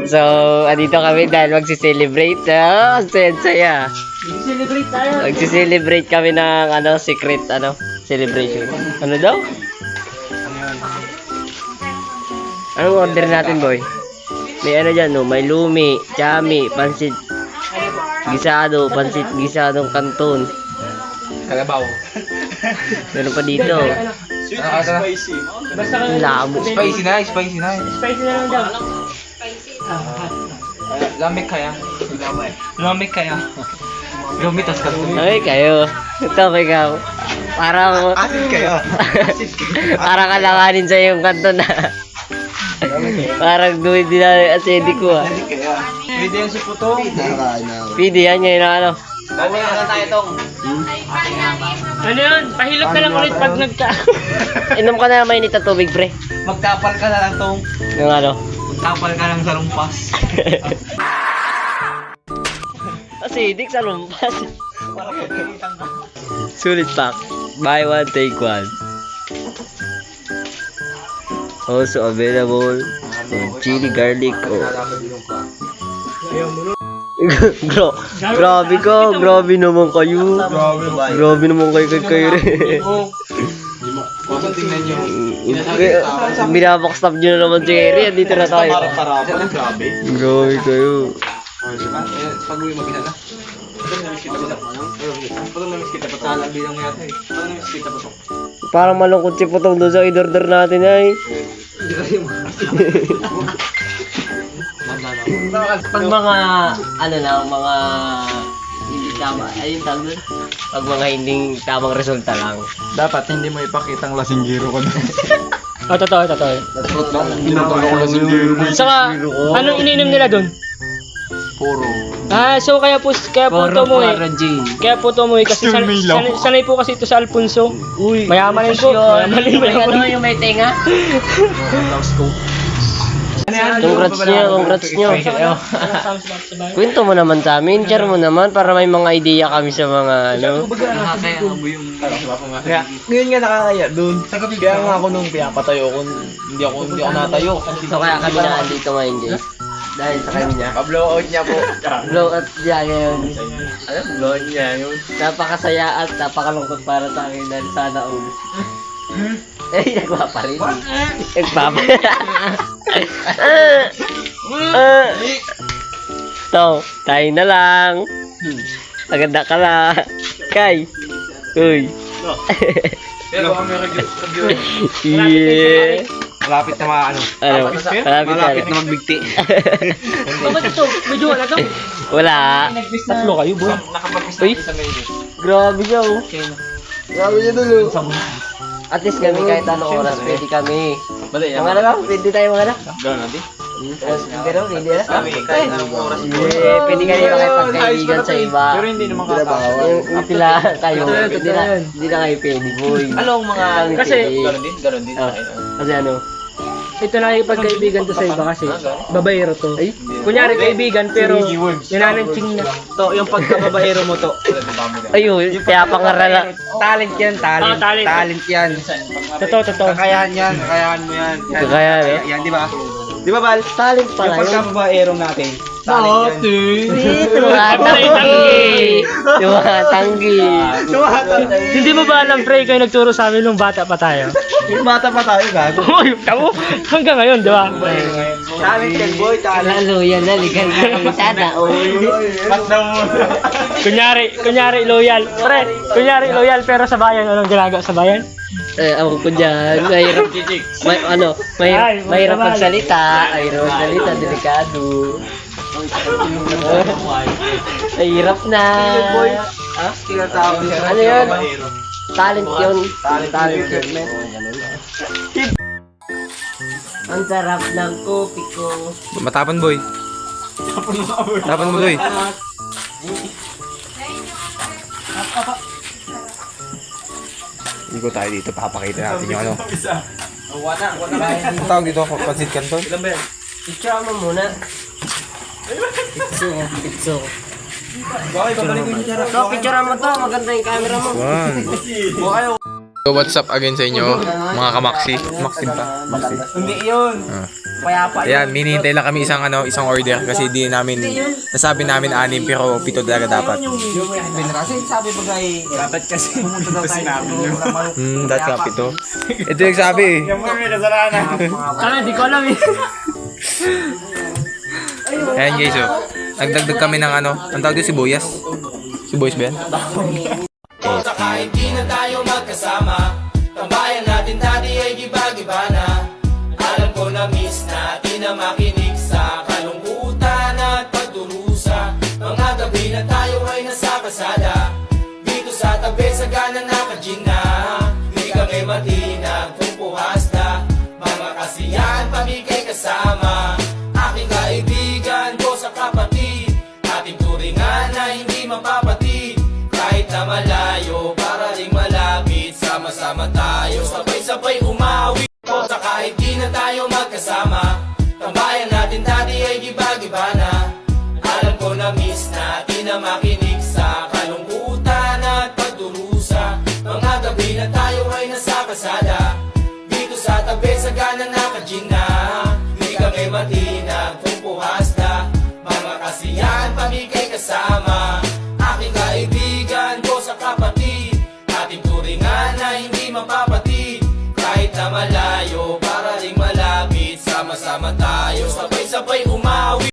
So, andito kami dahil magsiselebrate. Saya. Celebrate tayo. Magsiselebrate kami ng secret celebration. Ano daw? Anong order natin, boy? May dyan, no? May lumi, chami, pansit gisado, pansit gisadong kanton. Kalabaw. Meron pa dito. Sweet and spicy. Basta kayo. Labo. Spicy na. Spicy na lang daw. Lamig kaya. Lamig kaya. Lumitas ka to. Ay, kayo. Ito, ikaw. Parang... Asin kayo. Parang kalanganin sa yung kanton na. Parang duwid din na asedi ko ah. Pwede yan si Putong. Pwede yan ngayon na Dami na tayo tong. Ano yun? Pahilot na lang ulit pag nagka... Inom ka na ng mainit na tubig, pre. Magkapal ka na lang tong. Yung Magkapal ka lang sa lumpas. Acidic sa lumpas. Sulit pack. Buy one, take one. Also available chili garlic grabe ka, grabe naman kayo. Grabe naman kayo rin. Kung tingnan nyo. Binabackstab nyo na naman si Eri. Dito na tayo. Grabe. Grabe kayo. Pag-uwi mag-ina na. Pag namiss kita pa to. Salabi lang yata eh. Pag namiss kita pa to. Parang malungkot si Putong doon sa idorder natin ay. Pag mga mga hindi tama, ayun tawag doon. Pag mga hindi tamang resulta lang. Dapat hindi mo ipakitang lasinggero ko doon. Oh, totoo. Ginagawa ko lasinggero mo. Saka, anong ininom nila doon? Puro. So kaya po ito mo eh. Gin. Kaya po ito mo eh. Kasi sanay po kasi ito sa Alfonso. Uy, Mayaman po. Ano yung may tenga? Congrats nyo. Kwento mo naman sa amin, share mo naman para may mga idea kami sa mga Kaya, ngayon nga nakakaya doon. Kaya nga ako nung pinapatayo ko, hindi ako natayo. So kaya kami na andito ngayon guys. Dahil sa kanya. Pa-blowout niya po. Blowout niya ngayon. Ano? Blowout niya yun. Napakasaya at napakalungkot para sa akin dahil sana all. Nagpapa rin. Nagpapa. So, tayo na lang. Maganda ka lang. Kay. Uy. Pero kami review. Yeah. Malapit na mga Malapit na magbigti. Bakit ito? Medyo wala to. Wala. Tatlo kayo, boy. Uy. Grabe siya oh. Grabe siya dun oh. At least kami kahit anong oras, pwede kami. Mga lang, pwede tayo mga lang. Gano'n natin? Pero hindi na. Kahit anong oras. Pwede kami makipagkaibigan sa iba. Pero hindi naman kakasya. Yung sila kayo, hindi na kayo pwede boy. Anong mga... Kasi... Gano'n din. Kasi ano? Ito na ipagkaibigan to sa iba kasi babaero to. Kunyari kaibigan pero ninananching na. To, yung pagkababaero mo to. Ayun, kaya pangaral. Talent yan, talent. Talent yan. Totoo. Kakayahan yan, kakayahan mo yan. Kakayahan, eh? Yan, di ba? Di ba, Bal? Talent pala Yung yun. pagkababaero natin. Talent yan. Tumatanggi. Hindi mo ba alam, Frey, kayo nagturo sa amin nung bata pa tayo? Yung bata pa tayo, gago. Uy, tamo. Hanggang ngayon, di ba? Talent yan, boy. Talent. Lalo yan na, ligan ka kami sana. Patdaw mo. Kunyari loyal. Pre, kunyari loyal pero sa bayan, anong ginagawa sa bayan? Ako ko dyan. Mahirap magsalita. Delikado. Mahirap na. Ano yun? Talent yun. Talent yun. Ang sarap ng kopi ko. Matapan, boy. Tapan mo, boy. Iko tayo dito, papakita natin yung ano. Ang tawag dito, pansit canton? Picture mo muna. Picture. So, picture mo to. Maganda yung camera mo. So, what's up again sa inyo, mga kamaksi? Maxim pa. Hindi yun. Payapa. Ayan, minihintay lang kami isang order kasi di namin, nasabi namin 6 pero 7 talaga dapat. Kasi sabi ba kay Dapat kasi pumunta daw tayo. That's nga 7. Ito yung sabi eh. Yung mga may kasalanan. Kaya, di ko alam eh. Ayan guys, oh. Nagdagdag kami ng ang tawag doon, sibuyas. Sibuyas ba yan? Saka hindi na tayo magkasama. Tambayan natin dati ay giba-giba na. Alam ko na miss natin na makinig sa kalungkutan at pagdurusa. Mga gabi na tayo ay nasa kasada. Dito sa tabi sa gana naka-gin na. Di kami matinag kung puhas na. Mga kasiyahan pamigay kasama. Aking kaibigan ko sa kapatid. Ating turingan na hindi mapapatid. Kahit na malayo, para ring malapit. Sama-sama tayo, sabay-sabay umawi. Sa kahit di na tayo magkasama. Tambayan natin dati ay giba-giba na. Alam ko na miss natin na makinig sa kalungkutan at pagdurusa. Mga gabi na tayo ay nasa kasada. Dito sa tabi sa gana naka-gin na. Di kami matinag kung puhas na. Mga kasiyahan pamigay kasama. Aking kaibigan ko sa kapatid. Ating turingan na hindi mapapatid. Kahit na malayo, para ring malapit. Sama-sama tayo, sabay-sabay umawi.